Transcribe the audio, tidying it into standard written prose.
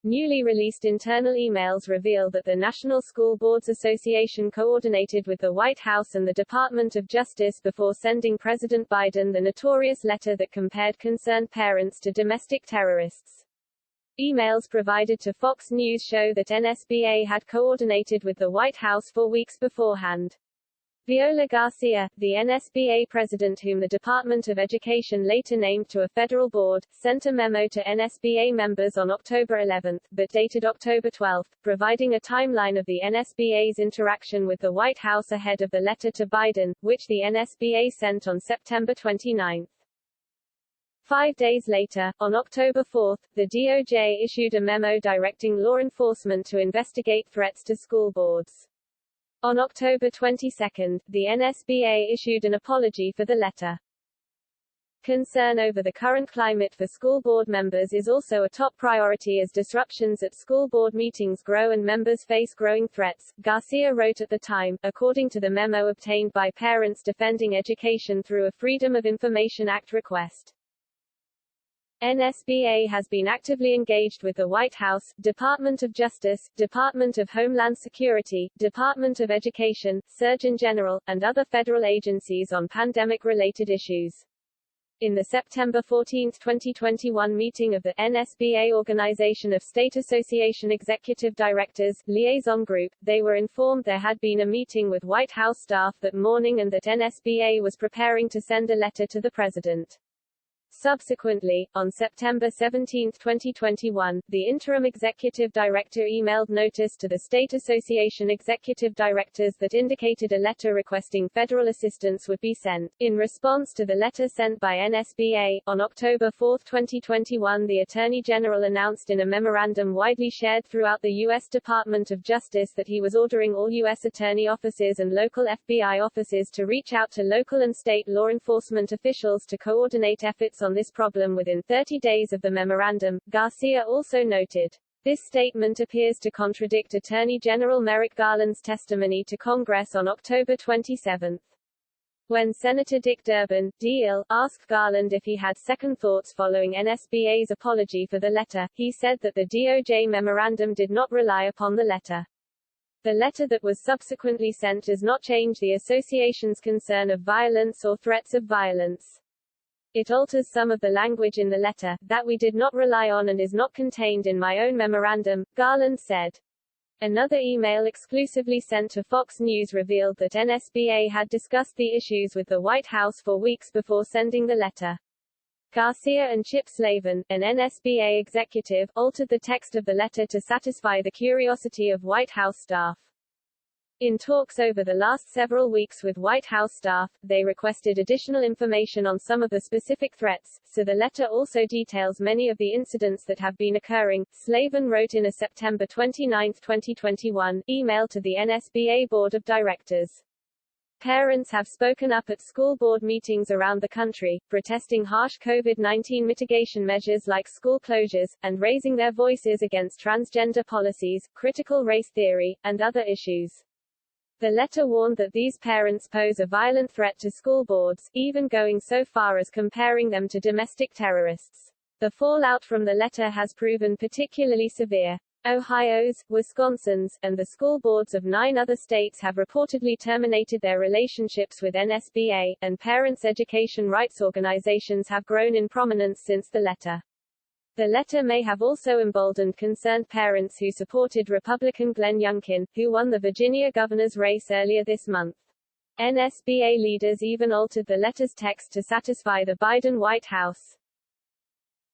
Newly released internal emails reveal that the National School Boards Association coordinated with the White House and the Department of Justice before sending President Biden the notorious letter that compared concerned parents to domestic terrorists. Emails provided to Fox News show that NSBA had coordinated with the White House for weeks beforehand. Viola Garcia, the NSBA president whom the Department of Education later named to a federal board, sent a memo to NSBA members on October 11, but dated October 12, providing a timeline of the NSBA's interaction with the White House ahead of the letter to Biden, which the NSBA sent on September 29. 5 days later, on October 4, the DOJ issued a memo directing law enforcement to investigate threats to school boards. On October 22, the NSBA issued an apology for the letter. Concern over the current climate for school board members is also a top priority as disruptions at school board meetings grow and members face growing threats, Garcia wrote at the time, according to the memo obtained by Parents Defending Education through a Freedom of Information Act request. NSBA has been actively engaged with the White House, Department of Justice, Department of Homeland Security, Department of Education, Surgeon General, and other federal agencies on pandemic-related issues. In the September 14, 2021 meeting of the NSBA Organization of State Association Executive Directors, Liaison Group, they were informed there had been a meeting with White House staff that morning and that NSBA was preparing to send a letter to the president. Subsequently, on September 17, 2021, the interim executive director emailed notice to the State Association executive directors that indicated a letter requesting federal assistance would be sent. In response to the letter sent by NSBA, on October 4, 2021, the Attorney General announced in a memorandum widely shared throughout the U.S. Department of Justice that he was ordering all U.S. attorney offices and local FBI offices to reach out to local and state law enforcement officials to coordinate efforts on this problem within 30 days of the memorandum. Garcia also noted, "This statement appears to contradict Attorney General Merrick Garland's testimony to Congress on October 27. When Senator Dick Durbin, D.L., asked Garland if he had second thoughts following NSBA's apology for the letter, he said that the DOJ memorandum did not rely upon the letter. The letter that was subsequently sent does not change the association's concern of violence or threats of violence. It alters some of the language in the letter, that we did not rely on and is not contained in my own memorandum," Garland said. Another email exclusively sent to Fox News revealed that NSBA had discussed the issues with the White House for weeks before sending the letter. Garcia and Chip Slavin, an NSBA executive, altered the text of the letter to satisfy the curiosity of White House staff. In talks over the last several weeks with White House staff, they requested additional information on some of the specific threats, so the letter also details many of the incidents that have been occurring, Slavin wrote in a September 29, 2021, email to the NSBA Board of Directors. Parents have spoken up at school board meetings around the country, protesting harsh COVID-19 mitigation measures like school closures, and raising their voices against transgender policies, critical race theory, and other issues. The letter warned that these parents pose a violent threat to school boards, even going so far as comparing them to domestic terrorists. The fallout from the letter has proven particularly severe. Ohio's, Wisconsin's, and the school boards of 9 other states have reportedly terminated their relationships with NSBA, and parents' education rights organizations have grown in prominence since the letter. The letter may have also emboldened concerned parents who supported Republican Glenn Youngkin, who won the Virginia governor's race earlier this month. NSBA leaders even altered the letter's text to satisfy the Biden White House.